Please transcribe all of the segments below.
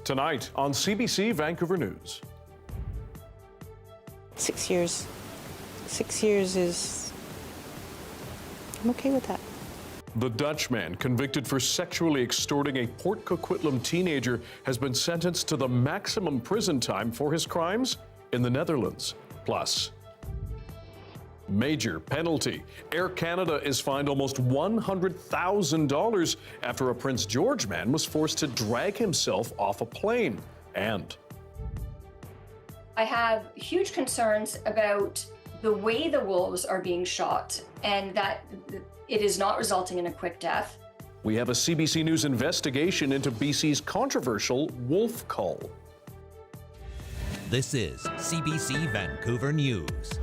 tonight on CBC Vancouver News. 6 years. 6 years is... I'm okay with that. The Dutch man convicted for sexually extorting a Port Coquitlam teenager has been sentenced to the maximum prison time for his crimes in the Netherlands. Plus, major penalty. Air Canada is fined almost $100,000 after a Prince George man was forced to drag himself off a plane. And I have huge concerns about the way the wolves are being shot and that it is not resulting in a quick death. we have a CBC News investigation into BC's controversial wolf cull. This is CBC Vancouver News.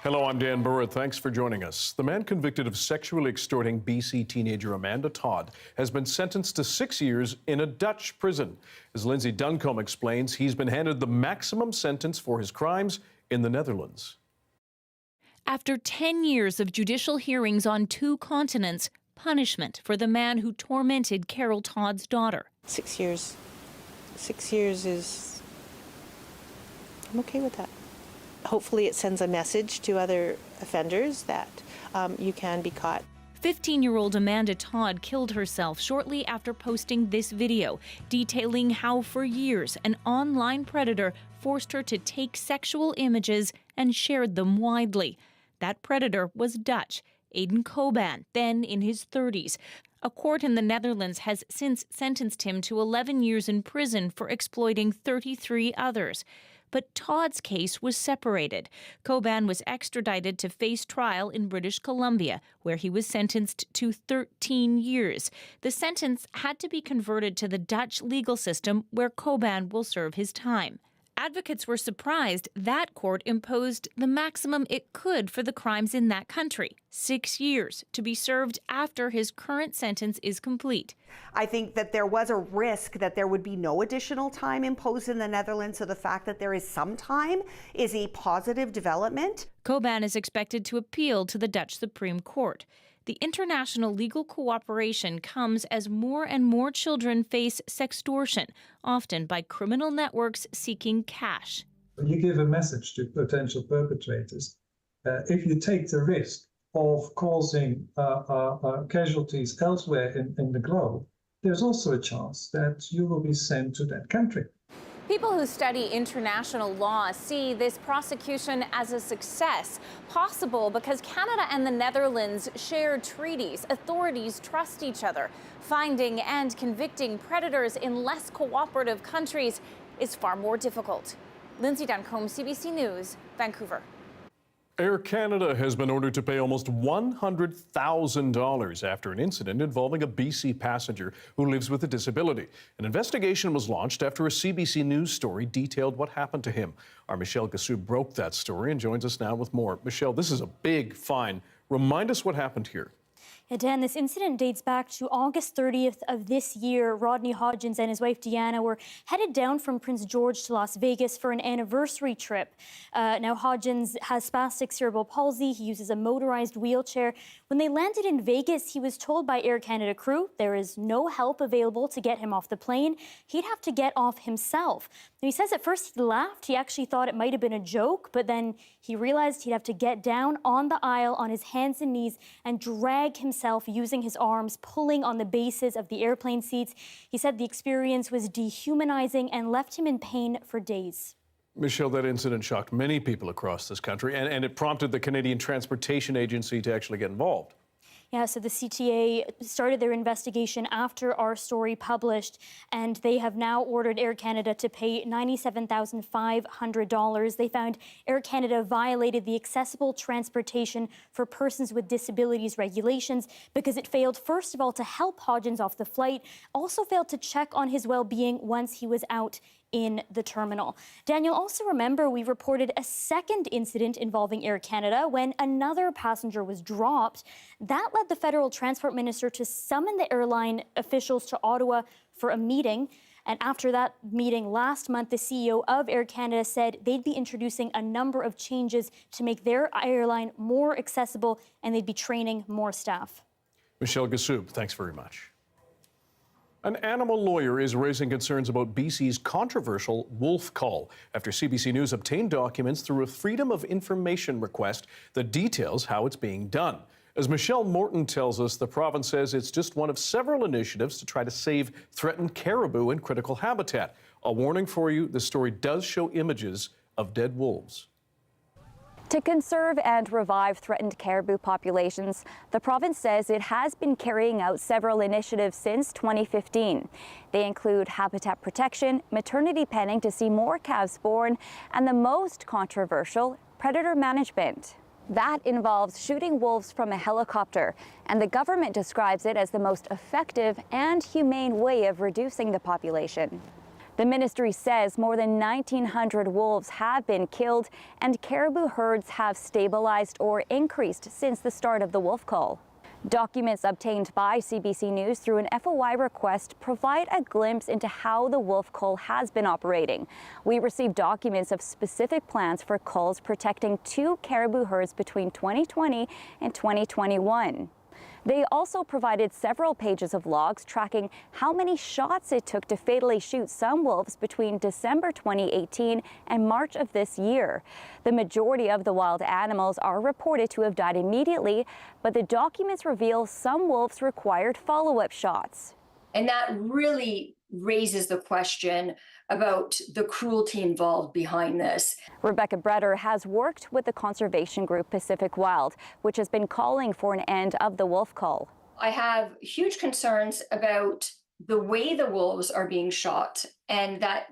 Hello, I'm Dan Burritt. Thanks for joining us. The man convicted of sexually extorting BC teenager Amanda Todd has been sentenced to 6 years in a Dutch prison. As Lindsay Duncombe explains, he's been handed the maximum sentence for his crimes in the Netherlands. After 10 years of judicial hearings on 2 continents, punishment for the man who tormented Carol Todd's daughter. 6 years. 6 years is... I'm okay with that. Hopefully it sends a message to other offenders that you can be caught. 15-year-old Amanda Todd killed herself shortly after posting this video, detailing how for years an online predator forced her to take sexual images and shared them widely. That predator was Dutch, Aydin Coban, then in his 30s. A court in the Netherlands has since sentenced him to 11 years in prison for exploiting 33 others. But Todd's case was separated. Coban was extradited to face trial in British Columbia, where he was sentenced to 13 years. The sentence had to be converted to the Dutch legal system, where Coban will serve his time. Advocates were surprised that court imposed the maximum it could for the crimes in that country, 6 years, to be served after his current sentence is complete. I think that there was a risk that there would be no additional time imposed in the Netherlands, so the fact that there is some time is a positive development. Coban is expected to appeal to the Dutch Supreme Court. The international legal cooperation comes as more and more children face sextortion, often by criminal networks seeking cash. You give a message to potential perpetrators. If you take the risk of causing casualties elsewhere in the globe, there's also a chance that you will be sent to that country. People who study international law see this prosecution as a success, possible because Canada and the Netherlands share treaties. Authorities trust each other. Finding and convicting predators in less cooperative countries is far more difficult. Lindsay Duncombe, CBC News, Vancouver. Air Canada has been ordered to pay almost $100,000 after an incident involving a BC passenger who lives with a disability. An investigation was launched after a CBC News story detailed what happened to him. Our Michelle Gassou broke that story and joins us now with more. Michelle, this is a big fine. Remind us what happened here. Yeah, Dan, this incident dates back to August 30th of this year. Rodney Hodgins and his wife Deanna were headed down from Prince George to Las Vegas for an anniversary trip. Now, Hodgins has spastic cerebral palsy. He uses a motorized wheelchair. When they landed in Vegas, he was told by Air Canada crew there is no help available to get him off the plane. He'd have to get off himself. And he says at first he laughed. He actually thought it might have been a joke, but then he realized he'd have to get down on the aisle on his hands and knees and drag himself using his arms, pulling on the bases of the airplane seats. He said the experience was dehumanizing and left him in pain for days. Michelle, that incident shocked many people across this country, and it prompted the Canadian Transportation Agency to actually get involved. Yeah, so the CTA started their investigation after our story published, and they have now ordered Air Canada to pay $97,500. They found Air Canada violated the Accessible Transportation for Persons with Disabilities regulations because it failed, first of all, to help Hodgins off the flight, also failed to check on his well-being once he was out in the terminal. Daniel, also remember we reported a second incident involving Air Canada when another passenger was dropped. That led the federal transport minister to summon the airline officials to Ottawa for a meeting. And after that meeting last month, the CEO of Air Canada said they'd be introducing a number of changes to make their airline more accessible, and they'd be training more staff. Michelle Gassoub, thanks very much. An animal lawyer is raising concerns about BC's controversial wolf cull after CBC News obtained documents through a Freedom of Information request that details how it's being done. As Michelle Morton tells us, the province says it's just one of several initiatives to try to save threatened caribou in critical habitat. A warning for you, the story does show images of dead wolves. To conserve and revive threatened caribou populations, the province says it has been carrying out several initiatives since 2015. They include habitat protection, maternity penning to see more calves born, and the most controversial, predator management. That involves shooting wolves from a helicopter, and the government describes it as the most effective and humane way of reducing the population. The ministry says more than 1,900 wolves have been killed and caribou herds have stabilized or increased since the start of the wolf cull. Documents obtained by CBC News through an FOI request provide a glimpse into how the wolf cull has been operating. We received documents of specific plans for culls protecting 2 caribou herds between 2020 and 2021. They also provided several pages of logs tracking how many shots it took to fatally shoot some wolves between December 2018 and March of this year. The majority of the wild animals are reported to have died immediately, but the documents reveal some wolves required follow-up shots. And that really raises the question about the cruelty involved behind this. Rebecca Breder has worked with the conservation group Pacific Wild, which has been calling for an end of the wolf cull. I have huge concerns about the way the wolves are being shot and that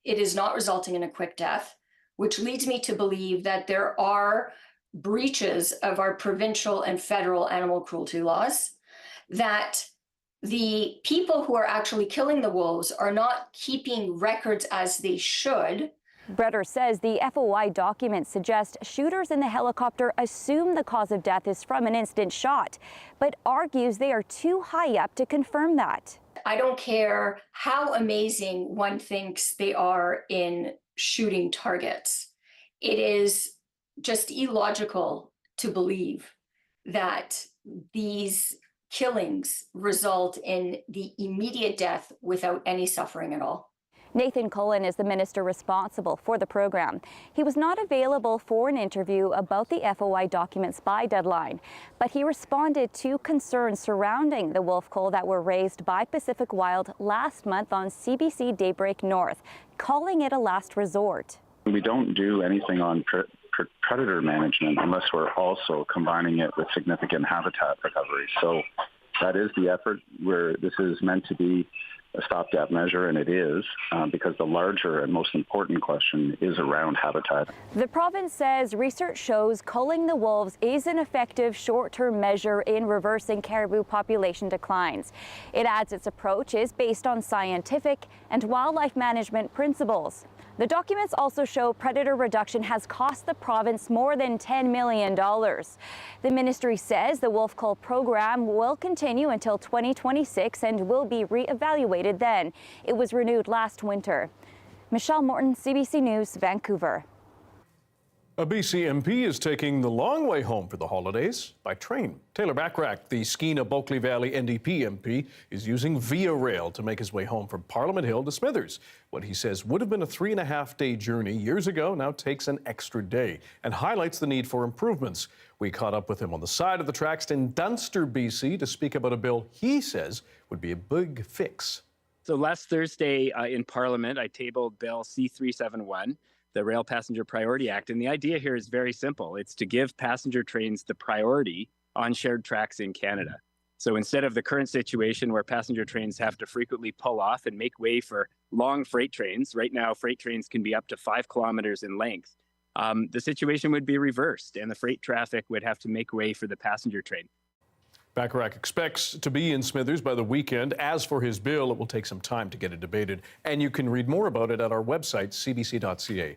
it is not resulting in a quick death, which leads me to believe that there are breaches of our provincial and federal animal cruelty laws, that the people who are actually killing the wolves are not keeping records as they should. Breder says the FOI documents suggest shooters in the helicopter assume the cause of death is from an instant shot, but argues they are too high up to confirm that. I don't care how amazing one thinks they are in shooting targets. It is just illogical to believe that these killings result in the immediate death without any suffering at all. Nathan Cullen is the minister responsible for the program. He was not available for an interview about the FOI documents by deadline, but he responded to concerns surrounding the wolf cull that were raised by Pacific Wild last month on CBC Daybreak North, calling it a last resort. We don't do anything on predator management unless we're also combining it with significant habitat recovery. So that is the effort where this is meant to be a stopgap measure, and it is, because the larger and most important question is around habitat. The province says research shows culling the wolves is an effective short-term measure in reversing caribou population declines. It adds its approach is based on scientific and wildlife management principles. The documents also show predator reduction has cost the province more than $10 million. The ministry says the wolf cull program will continue until 2026 and will be re-evaluated then. It was renewed last winter. Michelle Morton, CBC News, Vancouver. A BC MP is taking the long way home for the holidays by train. Taylor Backrack, the Skeena-Bulkley Valley NDP MP, is using Via Rail to make his way home from Parliament Hill to Smithers. What he says would have been a 3.5-day journey years ago now takes an extra day and highlights the need for improvements. We caught up with him on the side of the tracks in Dunster, BC, to speak about a bill he says would be a big fix. So last Thursday in Parliament, I tabled Bill C-371, the Rail Passenger Priority Act. And the idea here is very simple. It's to give passenger trains the priority on shared tracks in Canada. So instead of the current situation where passenger trains have to frequently pull off and make way for long freight trains, right now freight trains can be up to 5 kilometers in length, the situation would be reversed and the freight traffic would have to make way for the passenger train. Backrack expects to be in Smithers by the weekend. As for his bill, it will take some time to get it debated, and you can read more about it at our website, cbc.ca/BC.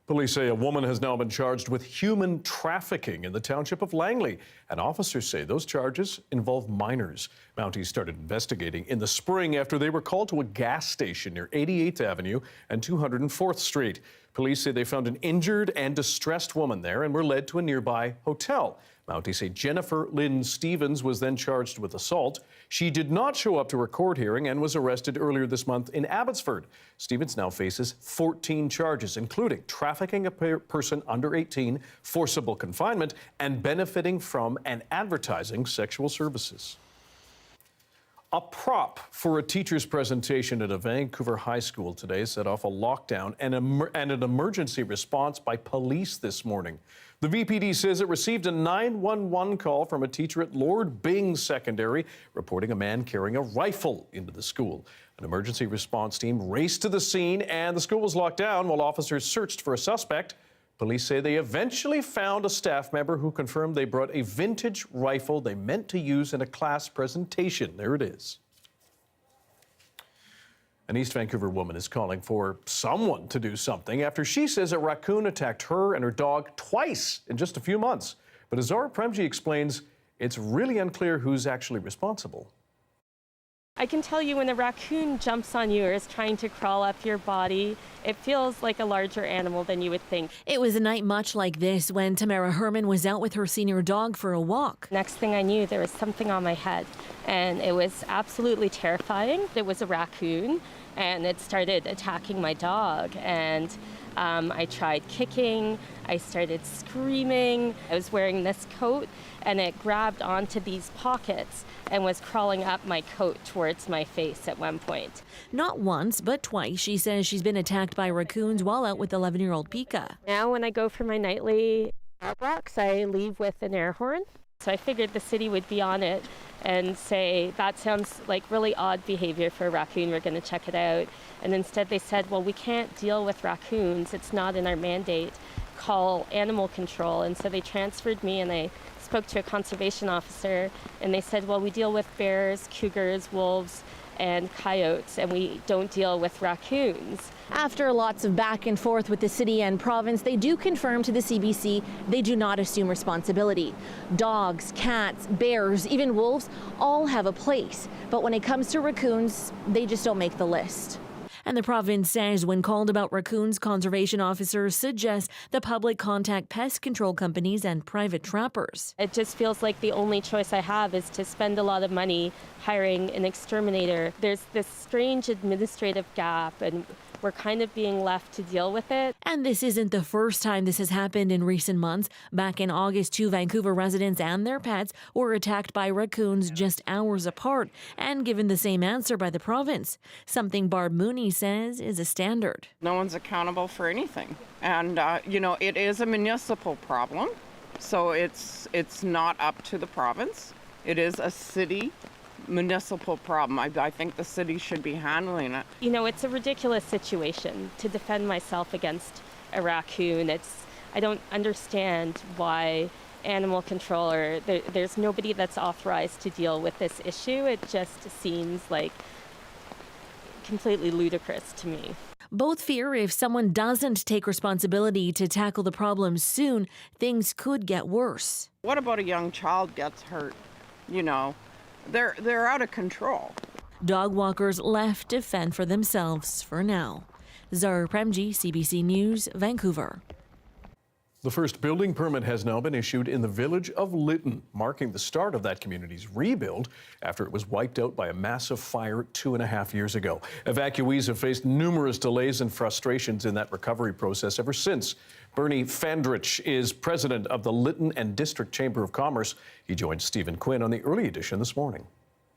Police say a woman has now been charged with human trafficking in the township of Langley, and officers say those charges involve minors. Mounties started investigating in the spring after they were called to a gas station near 88th Avenue and 204th Street. Police say they found an injured and distressed woman there and were led to a nearby hotel. Mounties say Jennifer Lynn Stevens was then charged with assault. She did not show up to her court hearing and was arrested earlier this month in Abbotsford. Stevens now faces 14 charges, including trafficking a person under 18, forcible confinement, and benefiting from and advertising sexual services. A prop for a teacher's presentation at a Vancouver high school today set off a lockdown and an emergency response by police this morning. The VPD says it received a 911 call from a teacher at Lord Byng Secondary reporting a man carrying a rifle into the school. An emergency response team raced to the scene and the school was locked down while officers searched for a suspect. Police say they eventually found a staff member who confirmed they brought a vintage rifle they meant to use in a class presentation. There it is. An East Vancouver woman is calling for someone to do something after she says a raccoon attacked her and her dog twice in just a few months. But as Zara Premji explains, it's really unclear who's actually responsible. I can tell you when a raccoon jumps on you or is trying to crawl up your body, it feels like a larger animal than you would think. It was a night much like this when Tamara Herman was out with her senior dog for a walk. Next thing I knew, there was something on my head, and it was absolutely terrifying. It was a raccoon, and it started attacking my dog, and I tried kicking, I started screaming. I was wearing this coat, and it grabbed onto these pockets and was crawling up my coat towards my face at one point. Not once, but twice, she says she's been attacked by raccoons while out with 11-year-old Pika. Now when I go for my nightly walks, I leave with an air horn. So I figured the city would be on it and say, that sounds like really odd behavior for a raccoon, we're going to check it out. And instead they said, well, we can't deal with raccoons, it's not in our mandate, call animal control. And so they transferred me, and I spoke to a conservation officer, and they said, well, we deal with bears, cougars, wolves, and coyotes, and we don't deal with raccoons. After lots of back and forth with the city and province, they do confirm to the CBC they do not assume responsibility. Dogs, cats, bears, even wolves all have a place, but when it comes to raccoons, they just don't make the list. And the province says when called about raccoons, conservation officers suggest the public contact pest control companies and private trappers. It just feels like the only choice I have is to spend a lot of money hiring an exterminator. There's this strange administrative gap, and we're kind of being left to deal with it. And this isn't the first time this has happened in recent months. Back in August, 2 Vancouver residents and their pets were attacked by raccoons just hours apart and given the same answer by the province, something Barb Boony says is a standard. No one's accountable for anything. And, it is a municipal problem, so it's not up to the province. It is a city municipal problem. I think the city should be handling it. It's a ridiculous situation to defend myself against a raccoon. I don't understand why animal control or there's nobody that's authorized to deal with this issue. It just seems like completely ludicrous to me. Both fear if someone doesn't take responsibility to tackle the problem soon, things could get worse. What about a young child gets hurt? They're out of control. Dog walkers left to fend for themselves for now. Zara Premji, CBC News, Vancouver. The first building permit has now been issued in the village of Lytton, marking the start of that community's rebuild after it was wiped out by a massive fire 2.5 years ago. Evacuees have faced numerous delays and frustrations in that recovery process ever since. Bernie Fandrich is president of the Lytton and District Chamber of Commerce. He joined Stephen Quinn on the early edition this morning.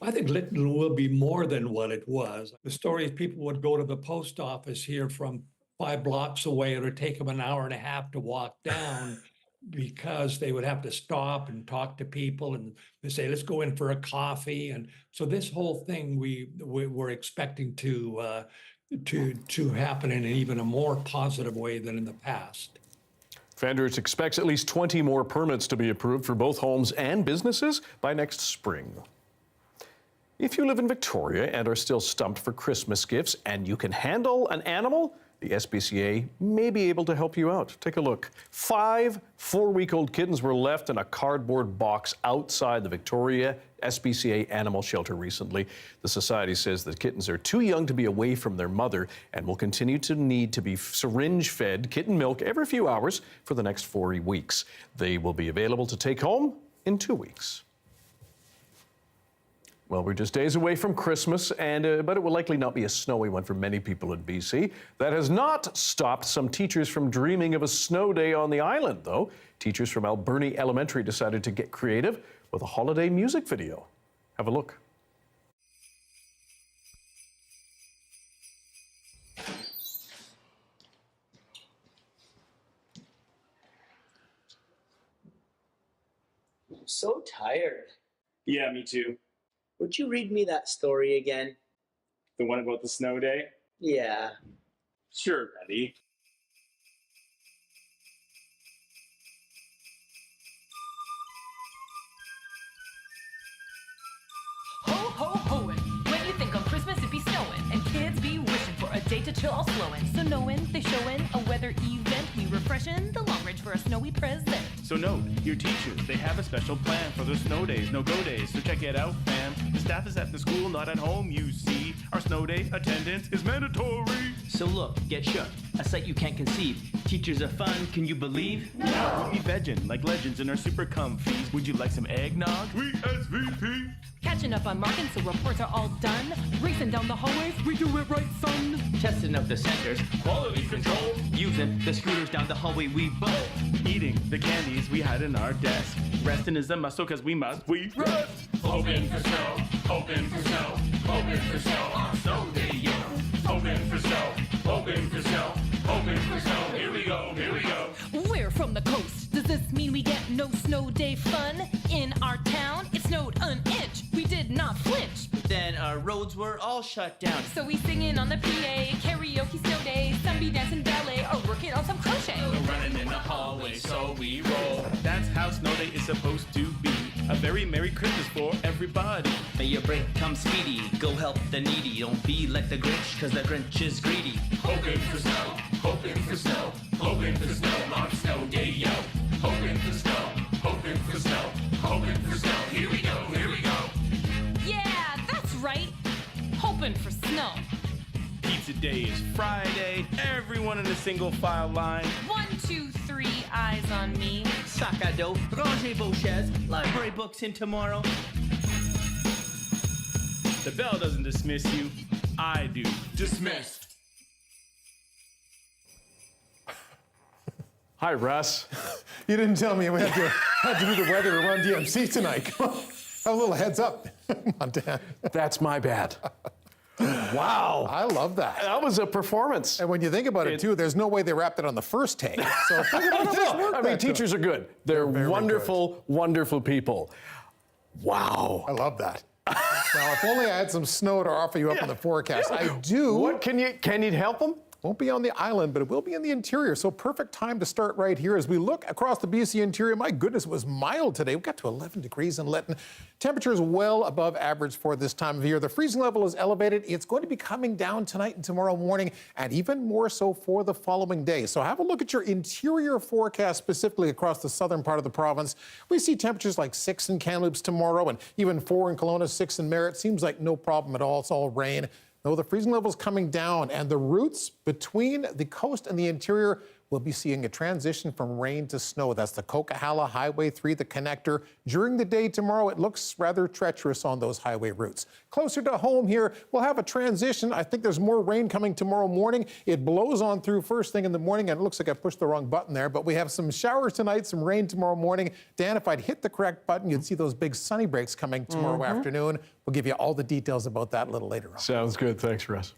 I think Lytton will be more than what it was. The story is people would go to the post office here from 5 blocks away. It would take them an hour and a half to walk down because they would have to stop and talk to people and they say, let's go in for a coffee. And so this whole thing we're expecting to happen in even a more positive way than in the past. Fandrich expects at least 20 more permits to be approved for both homes and businesses by next spring. If you live in Victoria and are still stumped for Christmas gifts and you can handle an animal, the SPCA may be able to help you out. Take a look. 5 4-week-old kittens were left in a cardboard box outside the Victoria SPCA animal shelter recently. The society says the kittens are too young to be away from their mother and will continue to need to be syringe-fed kitten milk every few hours for the next 4 weeks. They will be available to take home in 2 weeks. Well, we're just days away from Christmas, but it will likely not be a snowy one for many people in BC. That has not stopped some teachers from dreaming of a snow day on the island, though. Teachers from Boony Elementary decided to get creative with a holiday music video. Have a look. I'm so tired. Yeah, me too. Would you read me that story again? The one about the snow day? Yeah. Sure, buddy. Ho, ho, hoin'. When you think of Christmas, it be snowing. And kids be wishing for a day to chill all slowing. So knowing they showing a weather event, we refreshing the long range for a snowy present. So note, your teachers, they have a special plan for their snow days, no-go days. So check it out, fam. The staff is at the school, not at home, you see. Our snow day attendance is mandatory. So look, get shook, a sight you can't conceive. Teachers are fun, can you believe? No! We'll be vegging like legends in our super comfies. Would you like some eggnog? We SVP! Catching up on marking, so reports are all done. Racing down the hallways, we do it right, son. Testing of the centers, quality control. Using the scooters down the hallway, we both. Eating the candies we had in our desk. Resting is a muscle cause we must, we rest. Hoping for snow, hoping for snow, hoping for snow on snow day, yo. Hoping for snow, hoping for snow, hoping for snow. Here we go, here we go. We're from the coast. Does this mean we get no snow day fun? In our town, it snowed an inch. We did not flinch. Then our roads were all shut down. So we singing on the PA, karaoke snow day. Some be dancing ballet or working on some crochet. We're running in the hallway, so we roll. That's how snow day is supposed to be. A very Merry Christmas for everybody. May your break come speedy. Go help the needy. Don't be like the Grinch, cause the Grinch is greedy. Hoping for snow, hoping for snow, hoping for snow on snow day, yo. Hoping for snow, hoping for snow, hoping for snow. Here we go, here we go. Yeah, that's right. Hoping for snow. Pizza day is Friday. Everyone in a single file line. 1, 2, 3, eyes on me. Sac à dos, rangez vos chaises, library books in tomorrow. The bell doesn't dismiss you. I do. Dismissed. Hi, Russ. You didn't tell me we had to do the weather around DMC tonight. Come on. Have a little heads up. Come on, Dan. That's my bad. Wow. I love that. That was a performance. And when you think about it, too, there's no way they wrapped it on the first take. So I mean, teachers are good. They're wonderful, wonderful people. Wow. I love that. Now, if only I had some snow to offer you up in the forecast. I do. What can you help them? Won't be on the island, but it will be in the interior. So perfect time to start right here as we look across the BC interior. My goodness, it was mild today. We got to 11 degrees in Lytton. Temperatures well above average for this time of year. The freezing level is elevated. It's going to be coming down tonight and tomorrow morning, and even more so for the following day. So have a look at your interior forecast, specifically across the southern part of the province. We see temperatures like 6 in Kamloops tomorrow, and even 4 in Kelowna, 6 in Merritt. Seems like no problem at all. It's all rain. No, the freezing level is coming down, and the routes between the coast and the interior will be seeing a transition from rain to snow. That's the Coquihalla Highway 3, the connector. During the day tomorrow, it looks rather treacherous on those highway routes. Closer to home here, we'll have a transition. I think there's more rain coming tomorrow morning. It blows on through first thing in the morning, and it looks like I pushed the wrong button there, but we have some showers tonight, some rain tomorrow morning. Dan, if I'd hit the correct button, you'd see those big sunny breaks coming tomorrow afternoon. We'll give you all the details about that a little later on. Sounds good. Thanks, Russ.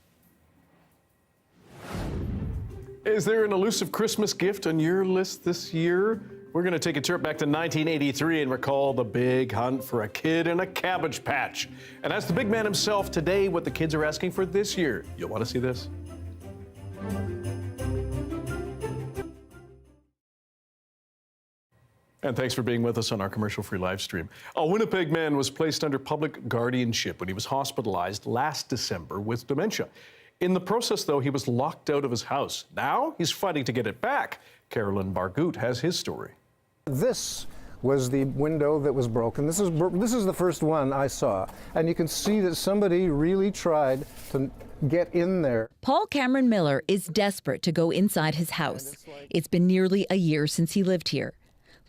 Is there an elusive Christmas gift on your list this year? We're going to take a trip back to 1983 and recall the big hunt for a kid in a Cabbage Patch. And ask the big man himself today what the kids are asking for this year. You'll want to see this. And thanks for being with us on our commercial-free live stream. A Winnipeg man was placed under public guardianship when he was hospitalized last December with dementia. In the process, though, he was locked out of his house. Now he's fighting to get it back. Carolyn Bargout has his story. This was the window that was broken. This is the first one I saw. And you can see that somebody really tried to get in there. Paul Cameron Miller is desperate to go inside his house. It's been nearly a year since he lived here.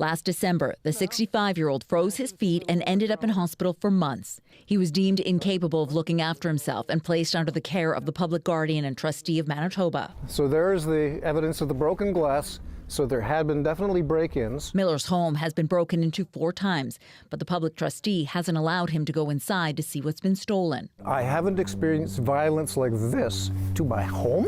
Last December, the 65-year-old froze his feet and ended up in hospital for months. He was deemed incapable of looking after himself and placed under the care of the public guardian and trustee of Manitoba. So there's the evidence of the broken glass. So there had been definitely break-ins. Miller's home has been broken into 4 times, but the public trustee hasn't allowed him to go inside to see what's been stolen. I haven't experienced violence like this to my home.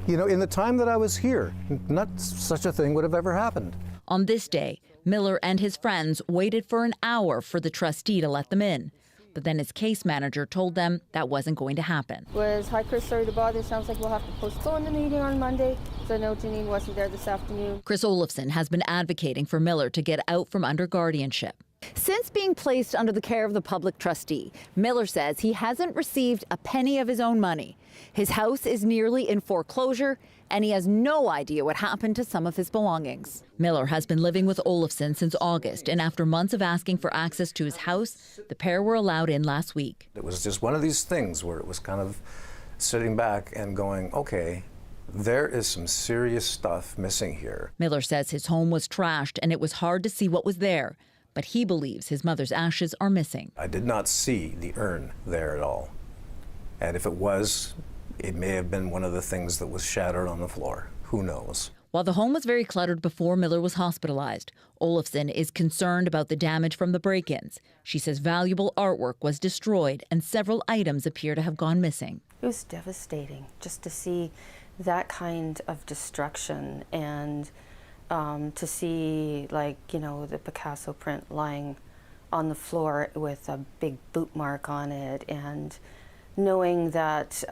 You know, in the time that I was here, not such a thing would have ever happened. On this day, Miller and his friends waited for an hour for the trustee to let them in. But then his case manager told them that wasn't going to happen. Hi, Chris, sorry to bother. Sounds like we'll have to postpone the meeting on Monday. So I know Janine wasn't there this afternoon. Chris Olafson has been advocating for Miller to get out from under guardianship. Since being placed under the care of the public trustee, Miller says he hasn't received a penny of his own money. His house is nearly in foreclosure, and he has no idea what happened to some of his belongings. Miller has been living with Olafson since August, and after months of asking for access to his house, the pair were allowed in last week. It was just one of these things where it was kind of sitting back and going, okay, there is some serious stuff missing here. Miller says his home was trashed and it was hard to see what was there, but he believes his mother's ashes are missing. I did not see the urn there at all. And if it was, it may have been one of the things that was shattered on the floor. Who knows? While the home was very cluttered before Miller was hospitalized, Olafson is concerned about the damage from the break-ins. She says valuable artwork was destroyed and several items appear to have gone missing. It was devastating just to see that kind of destruction and to see, like, you know, the Picasso print lying on the floor with a big boot mark on it, and knowing that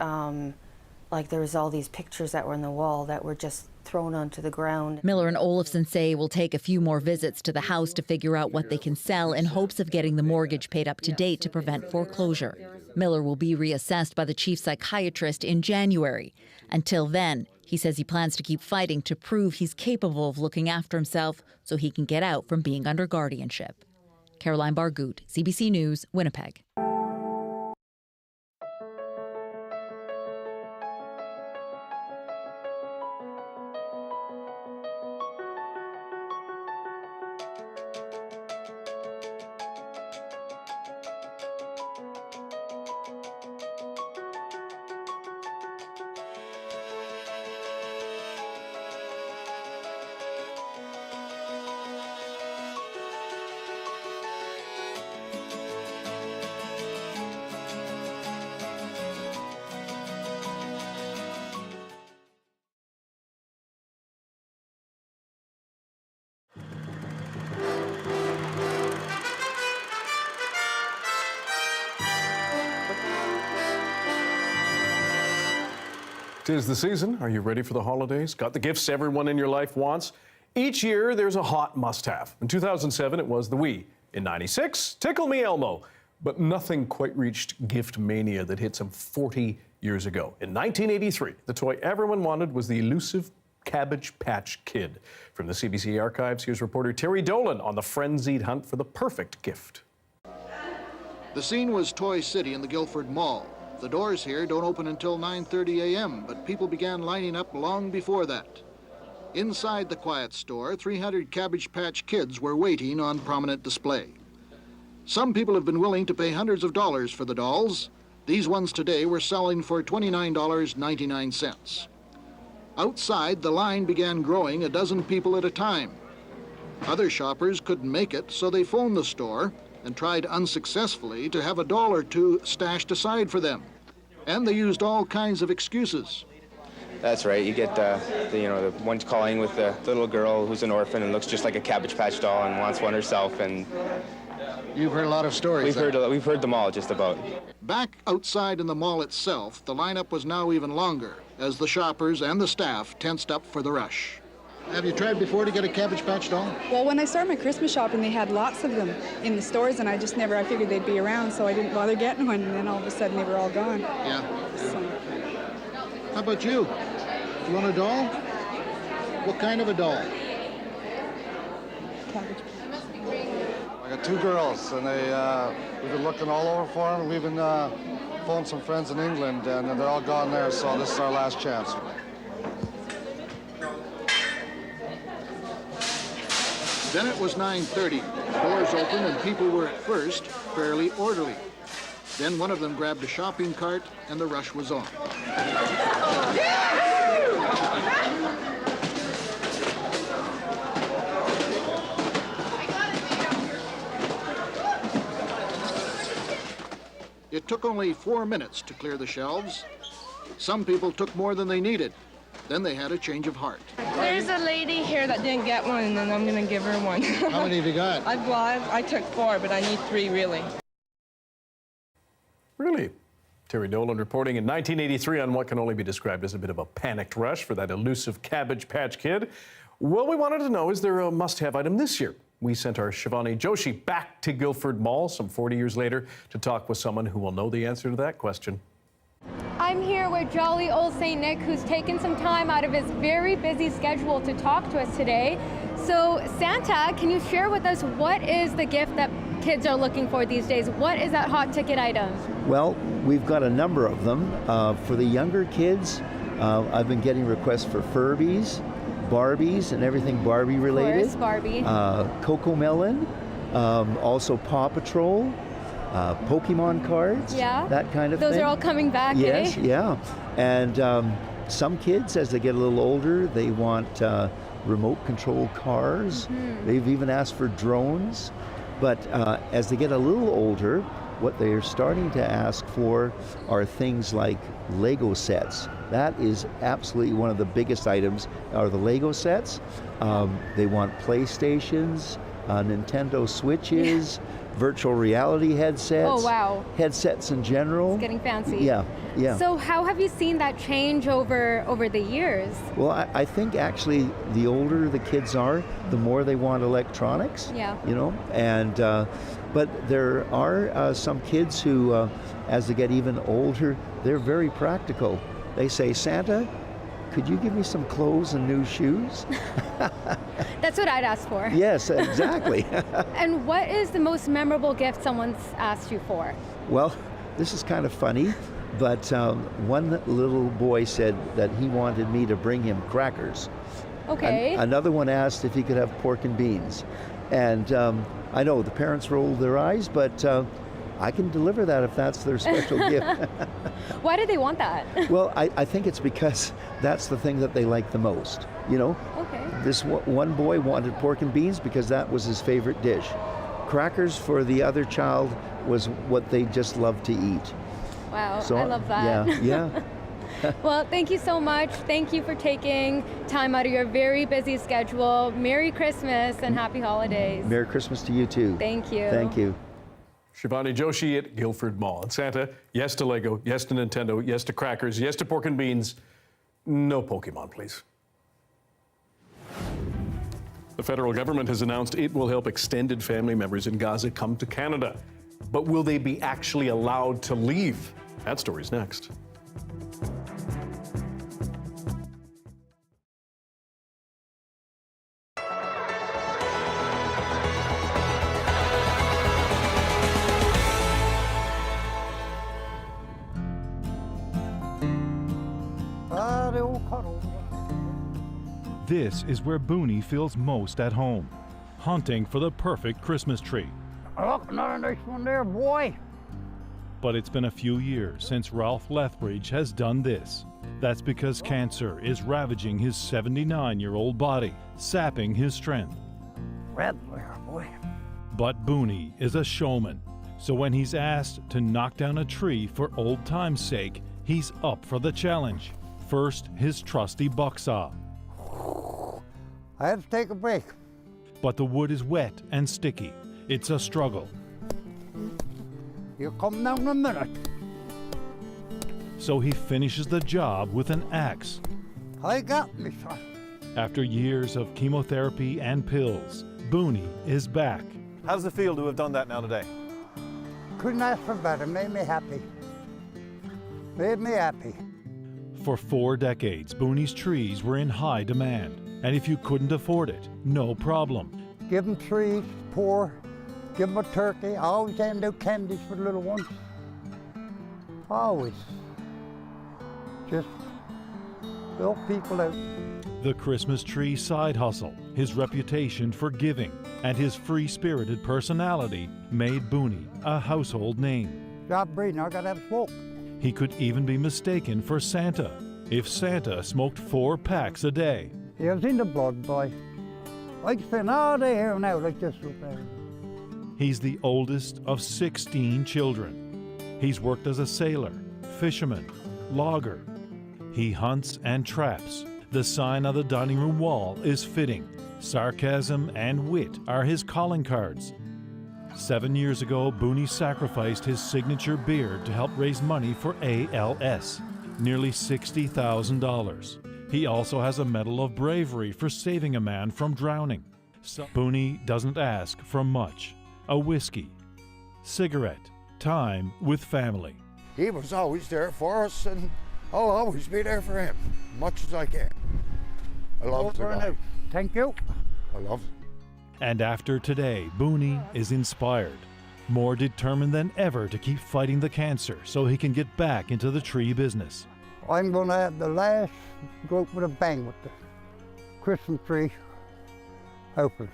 like there was all these pictures that were on the wall that were just thrown onto the ground. Miller and Olafson say it will take a few more visits to the house to figure out what they can sell in hopes of getting the mortgage paid up to date to prevent foreclosure. Miller will be reassessed by the chief psychiatrist in January. Until then, he says he plans to keep fighting to prove he's capable of looking after himself so he can get out from being under guardianship. Caroline Bargout, CBC News, Winnipeg. Tis the season. Are you ready for the holidays? Got the gifts everyone in your life wants? Each year, there's a hot must-have. In 2007, it was the Wii. In '96, Tickle Me Elmo. But nothing quite reached gift mania that hit some 40 years ago. In 1983, the toy everyone wanted was the elusive Cabbage Patch Kid. From the CBC archives, here's reporter Terry Dolan on the frenzied hunt for the perfect gift. The scene was Toy City in the Guildford Mall. The doors here don't open until 9:30 a.m., but people began lining up long before that. Inside the quiet store, 300 Cabbage Patch Kids were waiting on prominent display. Some people have been willing to pay hundreds of dollars for the dolls. These ones today were selling for $29.99. Outside, the line began growing a dozen people at a time. Other shoppers couldn't make it, so they phoned the store and tried unsuccessfully to have a doll or two stashed aside for them. And they used all kinds of excuses. That's right. You get the ones calling with the little girl who's an orphan and looks just like a Cabbage Patch doll and wants one herself. And you've heard a lot of stories. We've heard them all, just about. Back outside in the mall itself, the lineup was now even longer as the shoppers and the staff tensed up for the rush. Have you tried before to get a Cabbage Patch doll? Well, when I started my Christmas shopping, they had lots of them in the stores, and I figured they'd be around, so I didn't bother getting one, and then all of a sudden they were all gone. Yeah. How about you? You want a doll? What kind of a doll? Cabbage I got two girls, and we've been looking all over for them. We've been phoning some friends in England, and they're all gone there, so this is our last chance. Then it was 9:30. Doors opened and people were at first fairly orderly. Then one of them grabbed a shopping cart and the rush was on. It took only 4 minutes to clear the shelves. Some people took more than they needed. Then they had a change of heart. There's a lady here that didn't get one, and then I'm going to give her one. How many have you got? I took 4, but I need 3, really. Really? Terry Dolan reporting in 1983 on what can only be described as a bit of a panicked rush for that elusive Cabbage Patch Kid. Well, we wanted to know, is there a must-have item this year? We sent our Shivani Joshi back to Guildford Mall some 40 years later to talk with someone who will know the answer to that question. I'm here with jolly old St. Nick, who's taken some time out of his very busy schedule to talk to us today. So Santa, can you share with us what is the gift that kids are looking for these days? What is that hot ticket item? Well, we've got a number of them. For the younger kids, I've been getting requests for Furbies, Barbies, and everything Barbie related. Of course, Barbie. Coco Melon, also Paw Patrol, Pokemon cards, that kind of thing. Those are all coming back, yes, eh? Yeah. And some kids, as they get a little older, they want remote controlled cars. Mm-hmm. They've even asked for drones. But as they get a little older, what they're starting to ask for are things like Lego sets. That is absolutely one of the biggest items, are the Lego sets. They want PlayStations, Nintendo Switches, virtual reality headsets. Oh, wow. Headsets in general. It's getting fancy. Yeah, yeah. So how have you seen that change over the years? Well, I think actually the older the kids are, the more they want electronics. Yeah. You know, and but there are some kids who, as they get even older, they're very practical. They say, Santa, could you give me some clothes and new shoes? That's what I'd ask for. Yes, exactly. And what is the most memorable gift someone's asked you for? Well, this is kind of funny, but one little boy said that he wanted me to bring him crackers. Okay. Another one asked if he could have pork and beans. And I know the parents rolled their eyes, but I can deliver that if that's their special gift. Why do they want that? Well, I think it's because that's the thing that they like the most, you know? Okay. This one boy wanted pork and beans because that was his favorite dish. Crackers for the other child was what they just loved to eat. Wow, So, I love that. Yeah. Well, thank you so much. Thank you for taking time out of your very busy schedule. Merry Christmas and happy holidays. Merry Christmas to you too. Thank you. Thank you. Shivani Joshi at Guildford Mall. And Santa, yes to Lego, yes to Nintendo, yes to crackers, yes to pork and beans. No Pokemon, please. The federal government has announced it will help extended family members in Gaza come to Canada. But will they be actually allowed to leave? That story's next. This is where Boony feels most at home, hunting for the perfect Christmas tree. Oh, not a nice one there, boy. But it's been a few years since Ralph Lethbridge has done this. That's because cancer is ravaging his 79-year-old body, sapping his strength. Red there, boy. But Boony is a showman, so when he's asked to knock down a tree for old time's sake, he's up for the challenge. First, his trusty bucksaw. I had to take a break. But the wood is wet and sticky. It's a struggle. You come down in a minute. So he finishes the job with an axe. I got me, son. After years of chemotherapy and pills, Boony is back. How does it feel to have done that now today? Couldn't ask for better. Made me happy. Made me happy. For 4 decades, Boony's trees were in high demand. And if you couldn't afford it, no problem. Give them trees, poor. Give them a turkey. I always hand out candies for the little ones. Always. Just help people out. The Christmas tree side hustle, his reputation for giving, and his free-spirited personality made Boony a household name. Stop breathing, I gotta have smoke. He could even be mistaken for Santa if Santa smoked 4 packs a day. It was in the blood, boy. I can spend all day here now like this up there. He's the oldest of 16 children. He's worked as a sailor, fisherman, logger. He hunts and traps. The sign on the dining room wall is fitting. Sarcasm and wit are his calling cards. 7 years ago, Boony sacrificed his signature beard to help raise money for ALS, nearly $60,000. He also has a Medal of Bravery for saving a man from drowning. Boony doesn't ask for much. A whiskey, cigarette, time with family. He was always there for us, and I'll always be there for him, much as I can. I love the guy. Thank you. I love him. And after today, Boony is inspired, more determined than ever to keep fighting the cancer so he can get back into the tree business. I'm going to have the last go out with a bang with the Christmas tree open.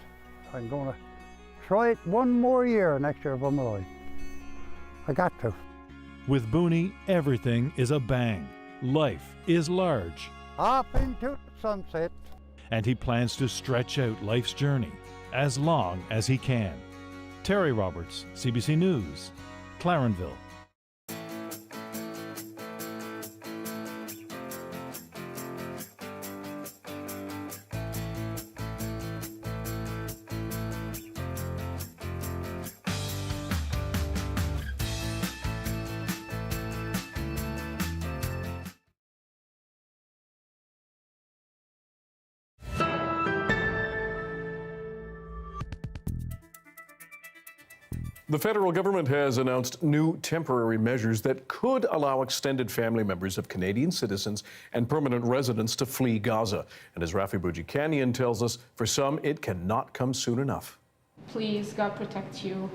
I'm going to try it one more year next year if I'm alive. I got to. With Boony, everything is a bang. Life is large. Up into the sunset. And he plans to stretch out life's journey as long as he can. Terry Roberts, CBC News, Clarenville. The federal government has announced new temporary measures that could allow extended family members of Canadian citizens and permanent residents to flee Gaza. And as Rafi Boudjikanian tells us, for some, it cannot come soon enough. Please, God protect you.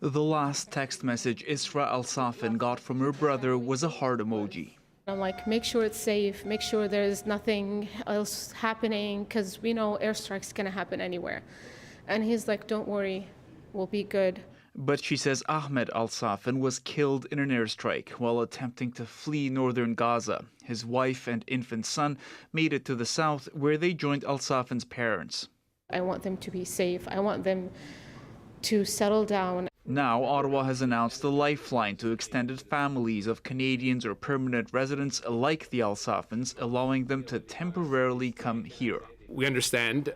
The last text message Isra Al-Safin got from her brother was a heart emoji. I'm like, make sure it's safe, make sure there's nothing else happening, because we know airstrikes gonna happen anywhere. And he's like, don't worry, we'll be good. But she says Ahmed Al-Safin was killed in an airstrike while attempting to flee northern Gaza. His wife and infant son made it to the south, where they joined Al-Safin's parents. I want them to be safe. I want them to settle down. Now, Ottawa has announced a lifeline to extended families of Canadians or permanent residents like the Al-Safins, allowing them to temporarily come here. We understand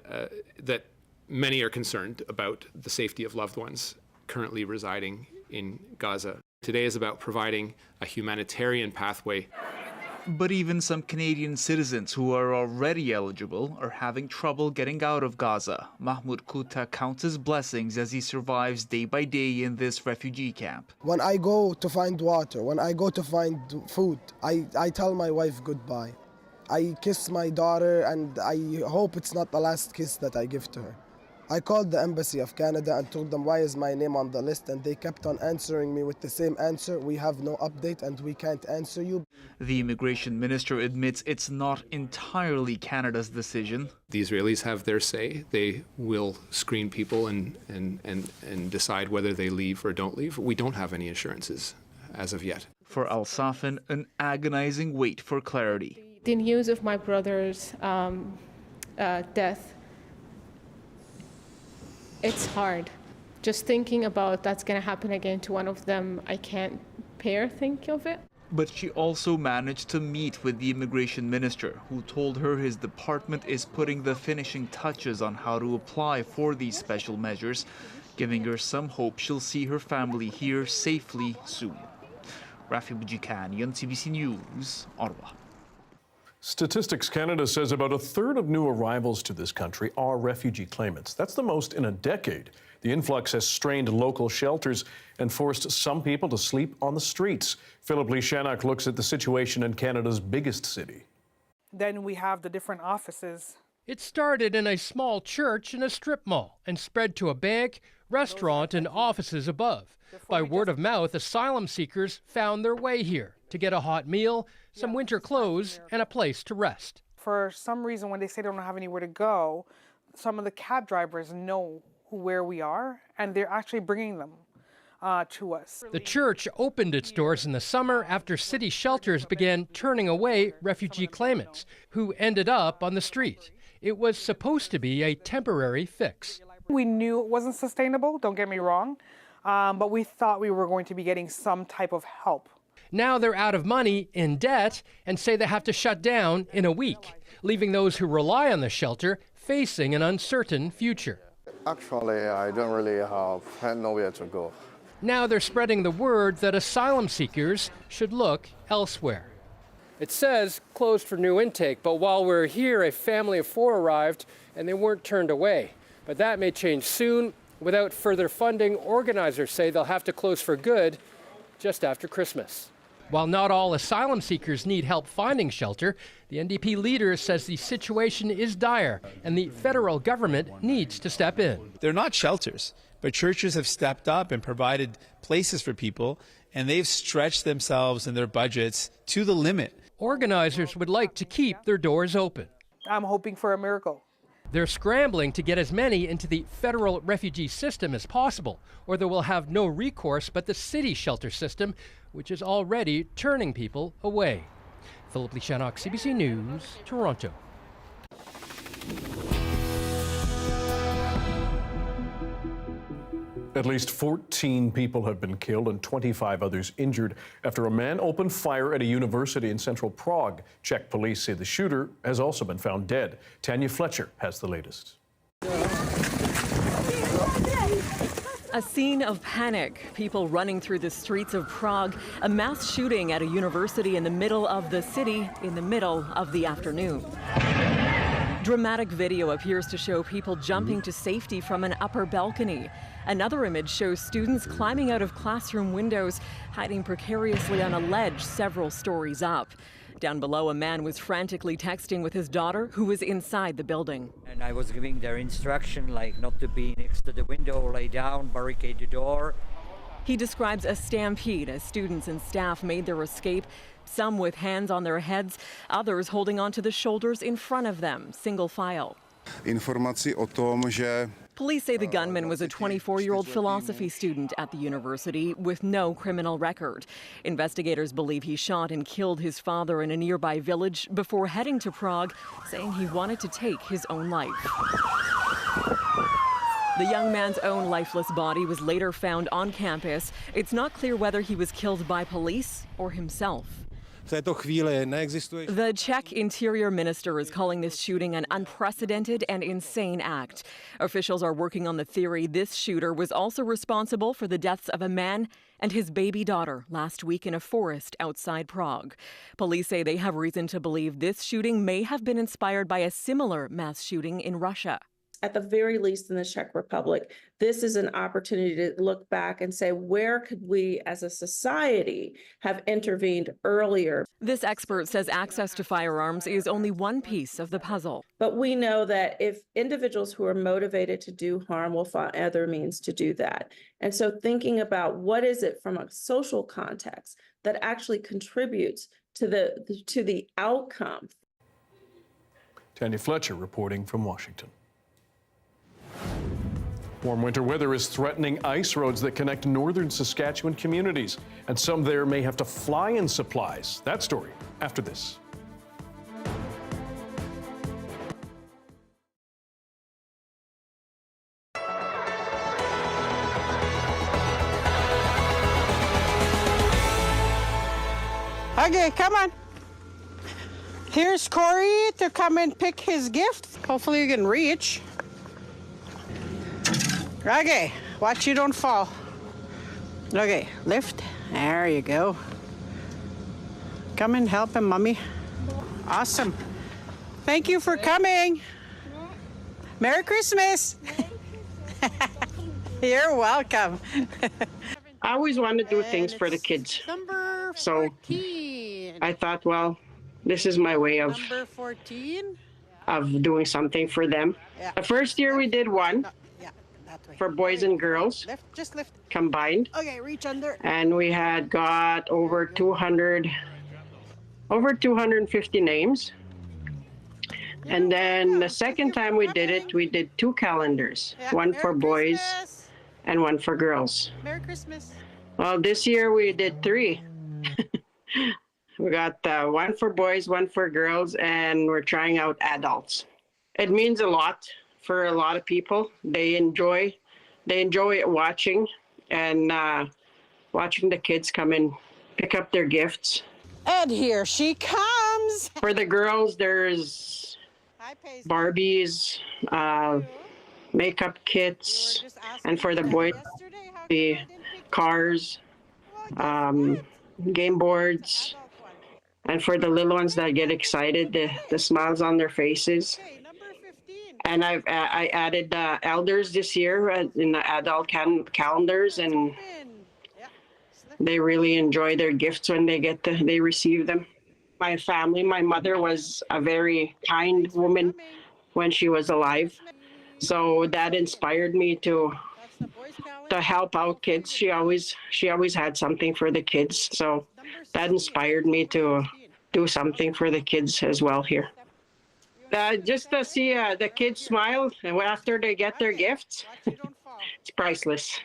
that many are concerned about the safety of loved ones currently residing in Gaza. Today is about providing a humanitarian pathway. But even some Canadian citizens who are already eligible are having trouble getting out of Gaza. Mahmoud Kuta counts his blessings as he survives day by day in this refugee camp. When I go to find water, when I go to find food, I tell my wife goodbye. I kiss my daughter, and I hope it's not the last kiss that I give to her. I called the Embassy of Canada and told them why is my name on the list, and they kept on answering me with the same answer. We have no update and we can't answer you. The immigration minister admits it's not entirely Canada's decision. The Israelis have their say. They will screen people and decide whether they leave or don't leave. We don't have any assurances as of yet. For Al-Safin, an agonizing wait for clarity. The news of my brother's death, it's hard. Just thinking about that's going to happen again to one of them, I can't think of it. But she also managed to meet with the immigration minister, who told her his department is putting the finishing touches on how to apply for these special measures, giving her some hope she'll see her family here safely soon. Rafi Boudjikanian, CBC News, Ottawa. Statistics Canada says about a third of new arrivals to this country are refugee claimants. That's the most in a decade. The influx has strained local shelters and forced some people to sleep on the streets. Philip Lee Shannock looks at the situation in Canada's biggest city. Then we have the different offices. It started in a small church in a strip mall and spread to a bank, restaurant, and offices above. By word of mouth, asylum seekers found their way here to get a hot meal, some winter clothes, and a place to rest. for some reason, when they say they don't have anywhere to go, some of the cab drivers know where we are, and they're actually bringing them to us. The church opened its doors in the summer after city shelters began turning away refugee claimants who ended up on the street. It was supposed to be a temporary fix. We knew it wasn't sustainable, don't get me wrong, but we thought we were going to be getting some type of help. Now they're out of money, in debt, and say they have to shut down in a week, leaving those who rely on the shelter facing an uncertain future. Actually, I don't really have nowhere to go. Now they're spreading the word that asylum seekers should look elsewhere. It says closed for new intake, but while we're here, a family of 4 arrived and they weren't turned away. But that may change soon. Without further funding, organizers say they'll have to close for good just after Christmas. While not all asylum seekers need help finding shelter, the NDP leader says the situation is dire and the federal government needs to step in. They're not shelters, but churches have stepped up and provided places for people, and they've stretched themselves and their budgets to the limit. Organizers would like to keep their doors open. I'm hoping for a miracle. They're scrambling to get as many into the federal refugee system as possible, or they will have no recourse but the city shelter system, which is already turning people away. Philip Lishanok, CBC News, Toronto. At least 14 people have been killed and 25 others injured after a man opened fire at a university in central Prague. Czech police say the shooter has also been found dead. Tanya Fletcher has the latest. A scene of panic, people running through the streets of Prague, a mass shooting at a university in the middle of the city in the middle of the afternoon. Dramatic video appears to show people jumping to safety from an upper balcony. Another image shows students climbing out of classroom windows, hiding precariously on a ledge several stories up. Down below, a man was frantically texting with his daughter, who was inside the building. And I was giving their instruction, like not to be next to the window, lay down, barricade the door. He describes a stampede as students and staff made their escape, some with hands on their heads, others holding onto the shoulders in front of them, single file. Police say the gunman was a 24-year-old philosophy student at the university with no criminal record. Investigators believe he shot and killed his father in a nearby village before heading to Prague, saying he wanted to take his own life. The young man's own lifeless body was later found on campus. It's not clear whether he was killed by police or himself. The Czech Interior Minister is calling this shooting an unprecedented and insane act. Officials are working on the theory this shooter was also responsible for the deaths of a man and his baby daughter last week in a forest outside Prague. Police say they have reason to believe this shooting may have been inspired by a similar mass shooting in Russia. At the very least in the Czech Republic, this is an opportunity to look back and say, where could we as a society have intervened earlier? This expert says access to firearms is only one piece of the puzzle. But we know that if individuals who are motivated to do harm will find other means to do that. And so thinking about what is it from a social context that actually contributes to the outcome. Tanya Fletcher reporting from Washington. Warm winter weather is threatening ice roads that connect northern Saskatchewan communities, and some there may have to fly in supplies. That story after this. Okay, come on. Here's Corey to come and pick his gift. Hopefully you can reach. Okay, watch you don't fall. Okay, lift. There you go. Come and help him, Mommy. Awesome. Thank you for coming. Merry Christmas. You're welcome. I always wanted to do things for the kids. So I thought, well, this is my way of doing something for them. Yeah. The first year we did one. For boys and girls just lift combined. Okay, reach under. And we had got over 250 names. And then the second time we did it, we did 2 calendars, one for boys and one for girls. Merry Christmas. Well, this year we did 3. We got one for boys, one for girls, and we're trying out adults. It means a lot for a lot of people. They enjoy it watching and watching the kids come and pick up their gifts. And here she comes. For the girls, there's Barbies, makeup kits, and for the boys, the cars, game boards, and for the little ones that get excited, the smiles on their faces. And I added elders this year in the adult calendars, and they really enjoy their gifts when they receive them. My family, my mother was a very kind woman when she was alive, so that inspired me to help out kids. She always had something for the kids, so that inspired me to do something for the kids as well here. Just to see the kids smile and after they get their gifts, it's priceless.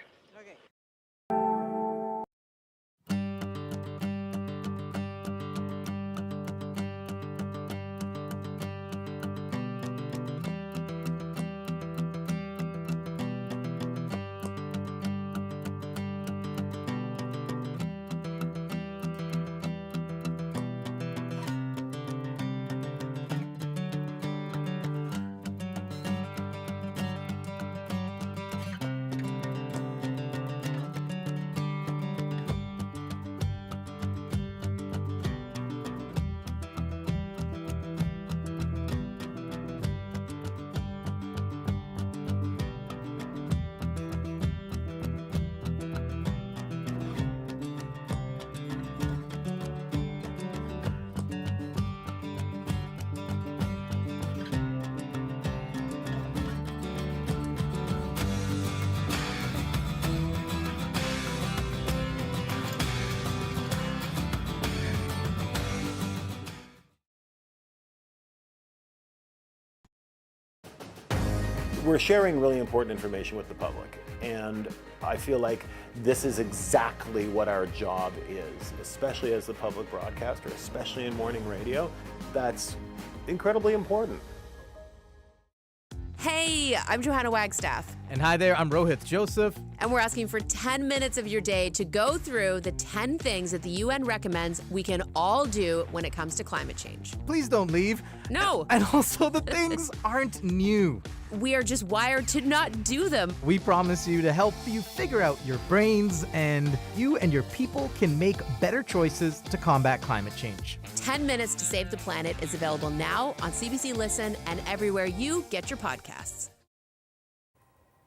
We're sharing really important information with the public, and I feel like this is exactly what our job is, especially as the public broadcaster, especially in morning radio. That's incredibly important. Hey, I'm Johanna Wagstaff. And hi there, I'm Rohith Joseph. And we're asking for 10 minutes of your day to go through the 10 things that the UN recommends we can all do when it comes to climate change. Please don't leave. No. And also, the things aren't new. We are just wired to not do them. We promise you to help you figure out your brains, and you and your people can make better choices to combat climate change. 10 Minutes to Save the Planet is available now on CBC Listen and everywhere you get your podcasts.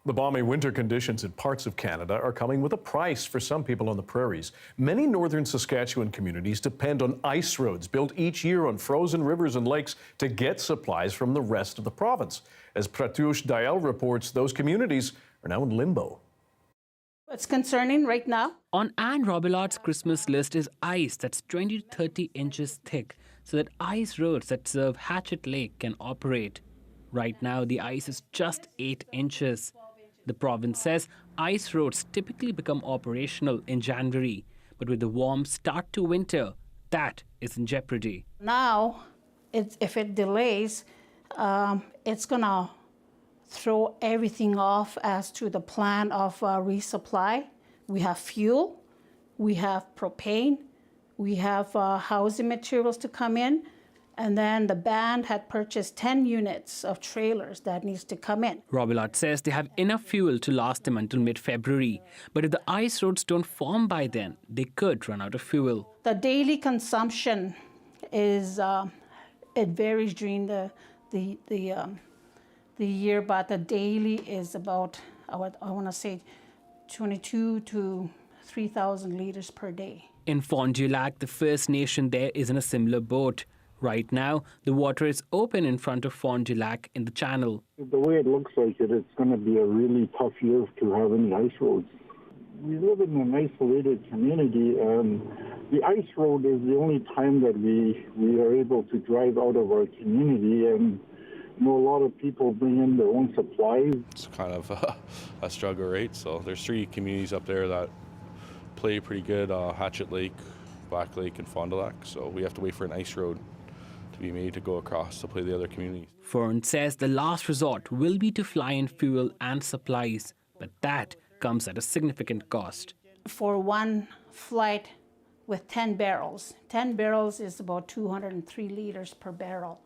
The balmy winter conditions in parts of Canada are coming with a price for some people on the prairies. Many northern Saskatchewan communities depend on ice roads built each year on frozen rivers and lakes to get supplies from the rest of the province. As Pratyush Dayal reports, those communities are now in limbo. What's concerning right now? On Anne Robilart's Christmas list is ice that's 20 to 30 inches thick, so that ice roads that serve Hatchet Lake can operate. Right now, the ice is just 8 inches. The province says ice roads typically become operational in January, but with the warm start to winter, that is in jeopardy. Now, if it delays, it's going to throw everything off as to the plan of resupply. We have fuel, we have propane, we have housing materials to come in, and then the band had purchased 10 units of trailers that needs to come in. Robilart says they have enough fuel to last them until mid-February, but if the ice roads don't form by then, they could run out of fuel. The daily consumption is, it varies during the year, but the daily is about, I want to say, 22 to 3,000 liters per day. In Fond du Lac, the First Nation there is in a similar boat. Right now, the water is open in front of Fond du Lac in the channel. The way it looks like it's going to be a really tough year to have any ice roads. We live in an isolated community, and the ice road is the only time that we are able to drive out of our community, and I know a lot of people bring in their own supplies. It's kind of a struggle, right? So there's 3 communities up there that play pretty good, Hatchet Lake, Black Lake, and Fond du Lac. So we have to wait for an ice road to be made to go across to play the other communities. Fern says the last resort will be to fly in fuel and supplies, but that comes at a significant cost. For one flight with 10 barrels, 10 barrels is about 203 liters per barrel.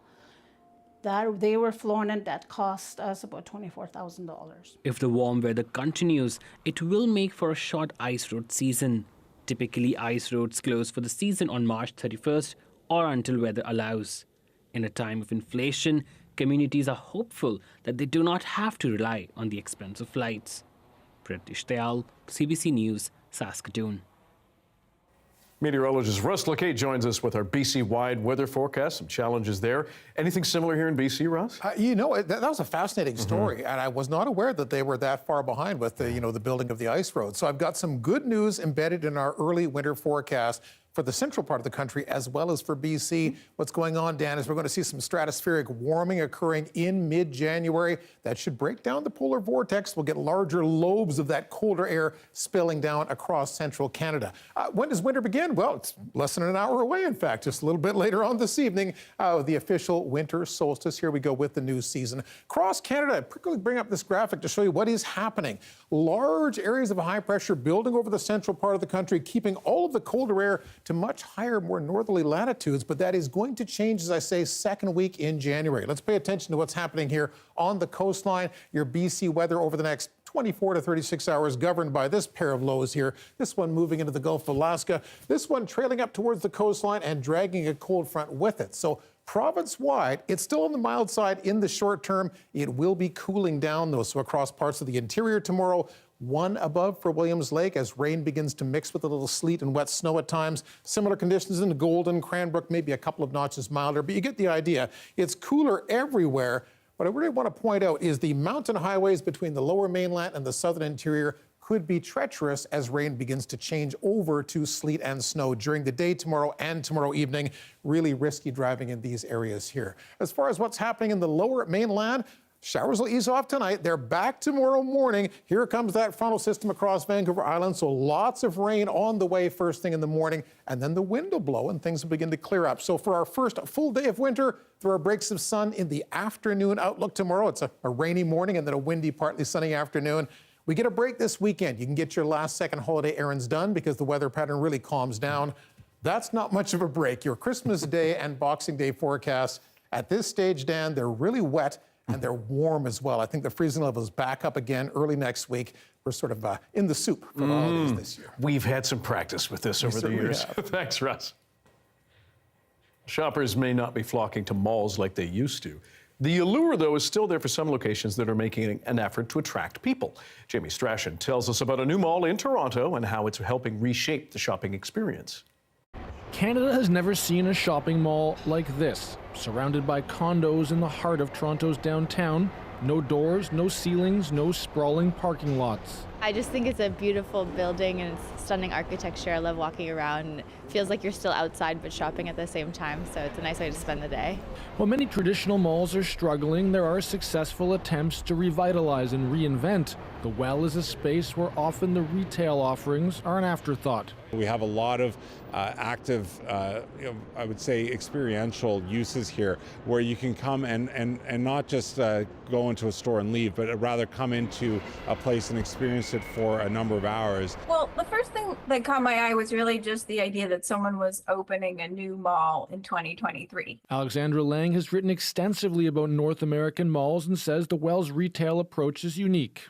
That they were flown in, that cost us about $24,000. If the warm weather continues, it will make for a short ice road season. Typically, ice roads close for the season on March 31st or until weather allows. In a time of inflation, communities are hopeful that they do not have to rely on the expensive flights. Pritish Dayal, CBC News, Saskatoon. Meteorologist Russ Lequet joins us with our BC-wide weather forecast. Some challenges there. Anything similar here in BC, Russ? You know, that was a fascinating story, and I was not aware that they were that far behind with the, the building of the ice road. So I've got some good news embedded in our early winter forecast for the central part of the country as well as for BC. What's going on, Dan, is we're going to see some stratospheric warming occurring in mid-January. That should break down the polar vortex. We'll get larger lobes of that colder air spilling down across central Canada. When does winter begin? Well, it's less than an hour away, in fact, just a little bit later on this evening. The official winter solstice. Here we go with the new season. Across Canada, I particularly bring up this graphic to show you what is happening. Large areas of high pressure building over the central part of the country, keeping all of the colder air to much higher, more northerly latitudes, but that is going to change, as I say, second week in January. Let's pay attention to what's happening here on the coastline. Your BC weather over the next 24 to 36 hours governed by this pair of lows here. This one moving into the Gulf of Alaska. This one trailing up towards the coastline and dragging a cold front with it. So province-wide, it's still on the mild side in the short term. It will be cooling down, though, so across parts of the interior tomorrow, 1 above for Williams Lake as rain begins to mix with a little sleet and wet snow at times. Similar conditions in Golden, Cranbrook, maybe a couple of notches milder, but you get the idea. It's cooler everywhere. What I really want to point out is the mountain highways between the lower mainland and the southern interior could be treacherous as rain begins to change over to sleet and snow during the day tomorrow and tomorrow evening. Really risky driving in these areas here. As far as what's happening in the lower mainland, showers will ease off tonight. They're back tomorrow morning. Here comes that frontal system across Vancouver Island, so lots of rain on the way first thing in the morning, and then the wind will blow and things will begin to clear up. So for our first full day of winter, there are breaks of sun in the afternoon outlook tomorrow. It's a rainy morning and then a windy, partly sunny afternoon. We get a break this weekend. You can get your last-second holiday errands done because the weather pattern really calms down. That's not much of a break. Your Christmas Day and Boxing Day forecasts, at this stage, Dan, they're really wet and they're warm as well. I think the freezing level is back up again early next week. We're sort of in the soup for the holidays this year. We've had some practice with this over the years. Thanks, Russ. Shoppers may not be flocking to malls like they used to. The allure, though, is still there for some locations that are making an effort to attract people. Jamie Strachan tells us about a new mall in Toronto and how it's helping reshape the shopping experience. Canada has never seen a shopping mall like this, surrounded by condos in the heart of Toronto's downtown. No doors, no ceilings, no sprawling parking lots. I just think it's a beautiful building and it's stunning architecture. I love walking around. It feels like you're still outside but shopping at the same time, so it's a nice way to spend the day. While many traditional malls are struggling, there are successful attempts to revitalize and reinvent. The Well is a space where often the retail offerings are an afterthought. We have a lot of active, I would say experiential uses here where you can come and not just go into a store and leave, but rather come into a place and experience it for a number of hours. Well, the first thing that caught my eye was really just the idea that someone was opening a new mall in 2023. Alexandra Lang has written extensively about North American malls and says the Well's retail approach is unique.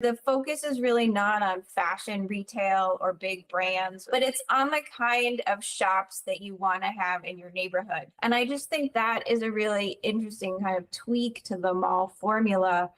The focus is really not on fashion retail or big brands, but it's on the kind of shops that you want to have in your neighborhood. And I just think that is a really interesting kind of tweak to the mall formula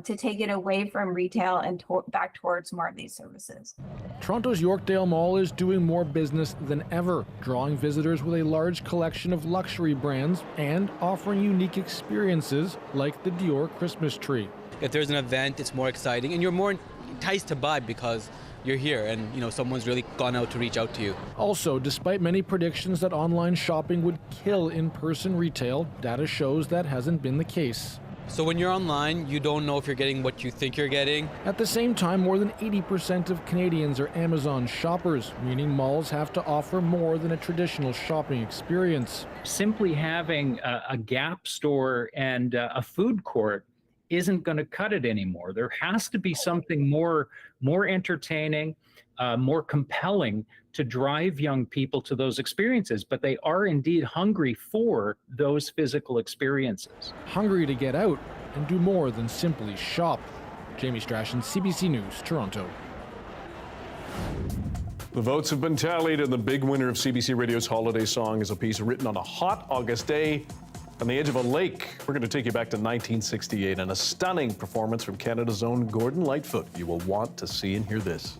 to take it away from retail and back towards more of these services. Toronto's Yorkdale Mall is doing more business than ever, drawing visitors with a large collection of luxury brands and offering unique experiences like the Dior Christmas tree. If there's an event, it's more exciting and you're more enticed to buy because you're here and, you know, someone's really gone out to reach out to you. Also, despite many predictions that online shopping would kill in-person retail, data shows that hasn't been the case. So when you're online, you don't know if you're getting what you think you're getting. At the same time, more than 80% of Canadians are Amazon shoppers, meaning malls have to offer more than a traditional shopping experience. Simply having a Gap store and a food court isn't going to cut it anymore. There has to be something more entertaining, more compelling to drive young people to those experiences, but they are indeed hungry for those physical experiences. Hungry to get out and do more than simply shop. Jamie Strachan, CBC News, Toronto. The votes have been tallied, and the big winner of CBC Radio's holiday song is a piece written on a hot August day on the edge of a lake. We're going to take you back to 1968 and a stunning performance from Canada's own Gordon Lightfoot. You will want to see and hear this.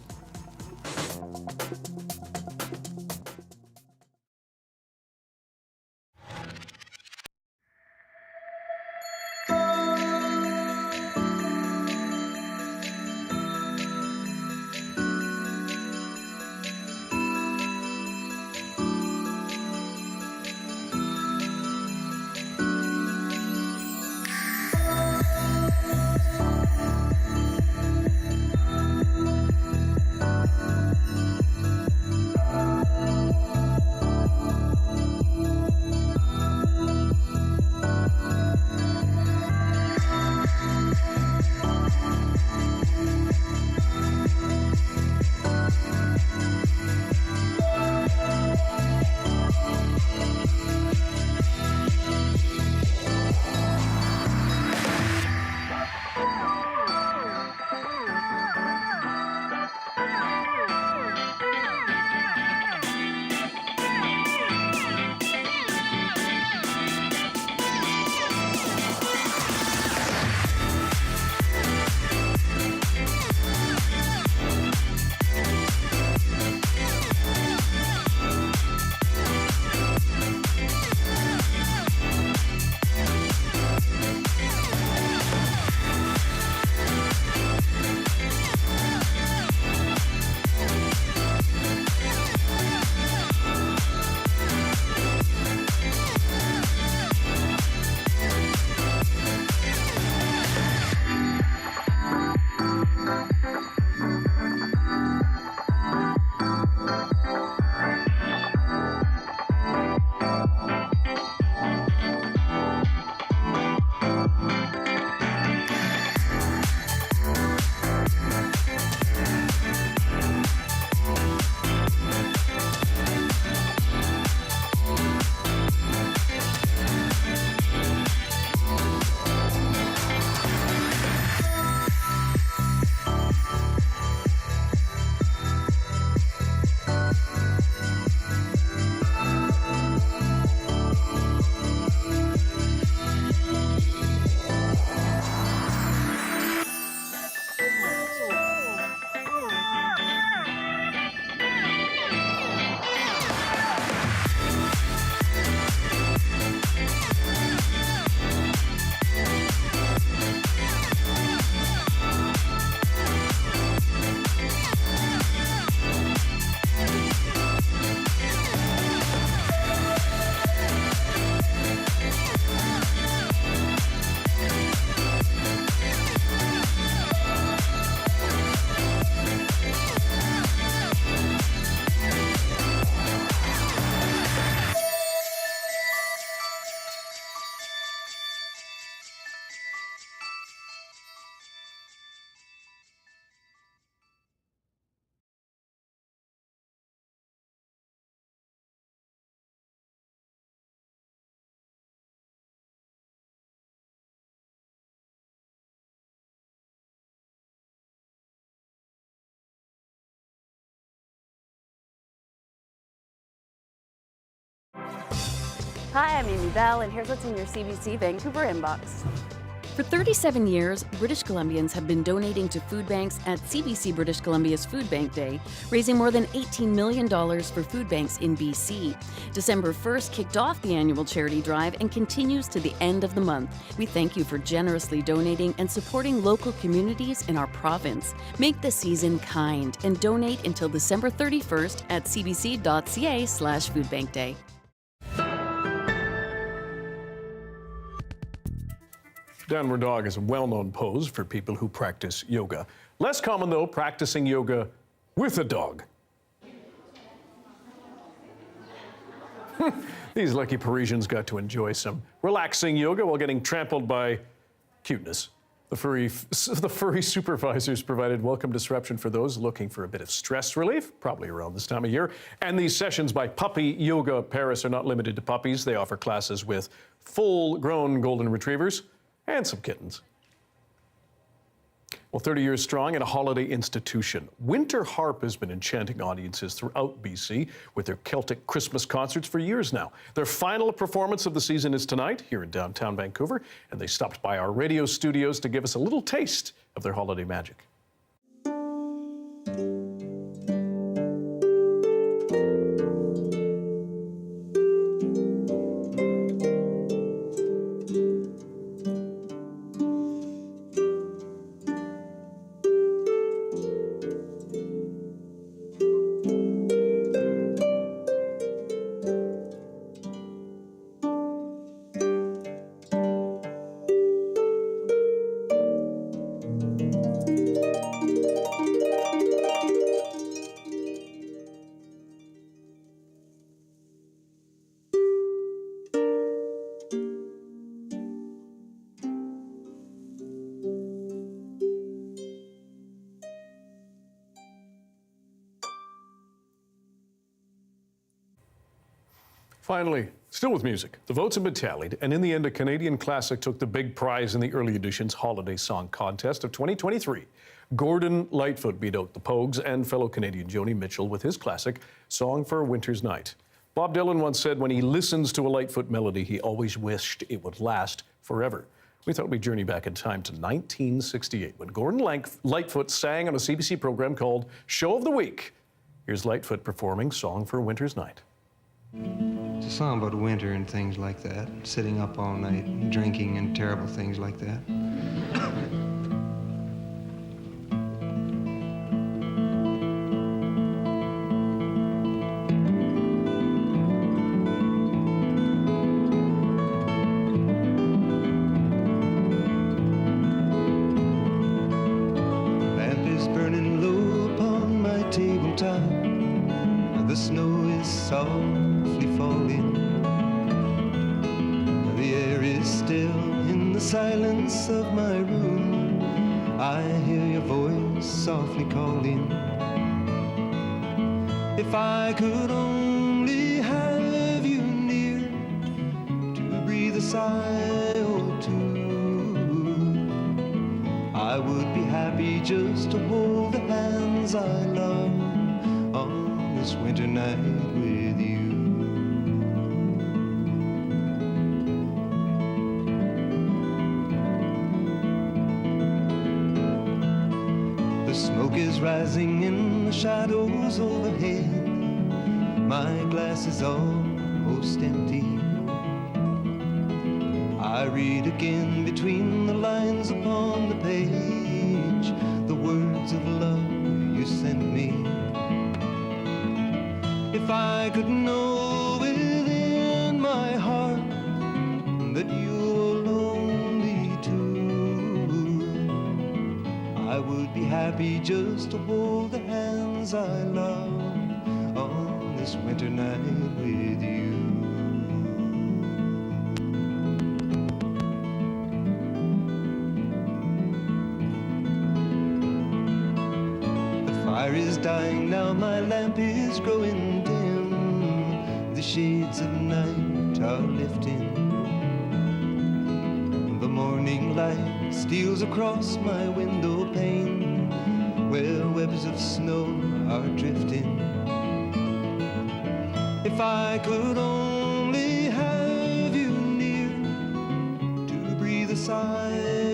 Hi, I'm Amy Bell, and here's what's in your CBC Vancouver inbox. For 37 years, British Columbians have been donating to food banks at CBC British Columbia's Food Bank Day, raising more than $18 million for food banks in BC. December 1st kicked off the annual charity drive and continues to the end of the month. We thank you for generously donating and supporting local communities in our province. Make the season kind and donate until December 31st at cbc.ca/foodbankday. Downward dog is a well-known pose for people who practice yoga. Less common, though, practicing yoga with a dog. These lucky Parisians got to enjoy some relaxing yoga while getting trampled by cuteness. The furry supervisors provided welcome disruption for those looking for a bit of stress relief, probably around this time of year. And these sessions by Puppy Yoga Paris are not limited to puppies. They offer classes with full-grown golden retrievers and some kittens. Well, 30 years strong and a holiday institution, Winter Harp has been enchanting audiences throughout BC with their Celtic Christmas concerts for years now. Their final performance of the season is tonight here in downtown Vancouver, and they stopped by our radio studios to give us a little taste of their holiday magic. Finally, still with music, the votes have been tallied, and in the end, a Canadian classic took the big prize in the Early Editions Holiday Song Contest of 2023. Gordon Lightfoot beat out the Pogues and fellow Canadian Joni Mitchell with his classic, Song for a Winter's Night. Bob Dylan once said when he listens to a Lightfoot melody, he always wished it would last forever. We thought we'd journey back in time to 1968 when Gordon Lightfoot sang on a CBC program called Show of the Week. Here's Lightfoot performing Song for a Winter's Night. It's a song about winter and things like that, sitting up all night, drinking and terrible things like that. Lamp is burning low upon my tabletop. The snow is softly falling. The air is still in the silence of my room. I hear your voice softly calling. If I could only have you near to breathe a sigh or two, I would be happy just to hold the hands I love on this winter night with you. The smoke is rising in the shadows overhead. My glass is almost empty. I read again between the lines upon the page the words of love you sent me. If I could know within my heart that you're lonely too, I would be happy just to hold the hands I love on this winter night with you. The fire is dying now, my lamp is growing dim. The shades of night are lifting. The morning light steals across my window pane, where webs of snow are drifting. If I could only have you near to breathe a sigh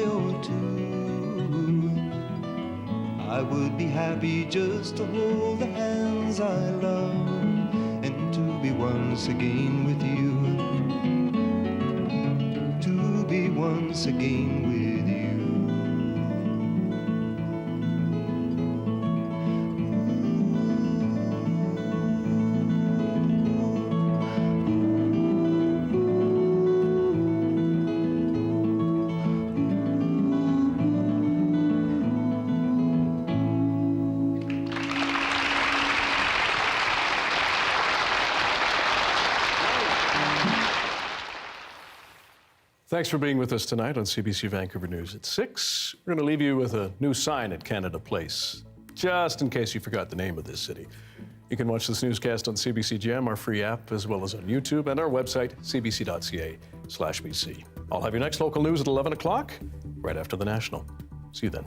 I would be happy just to hold the hands I love and to be once again with you. To be once again with you. Thanks for being with us tonight on CBC Vancouver News at 6. We're going to leave you with a new sign at Canada Place, just in case you forgot the name of this city. You can watch this newscast on CBC Gem, our free app, as well as on YouTube and our website, cbc.ca/BC. I'll have your next local news at 11 o'clock, right after the National. See you then.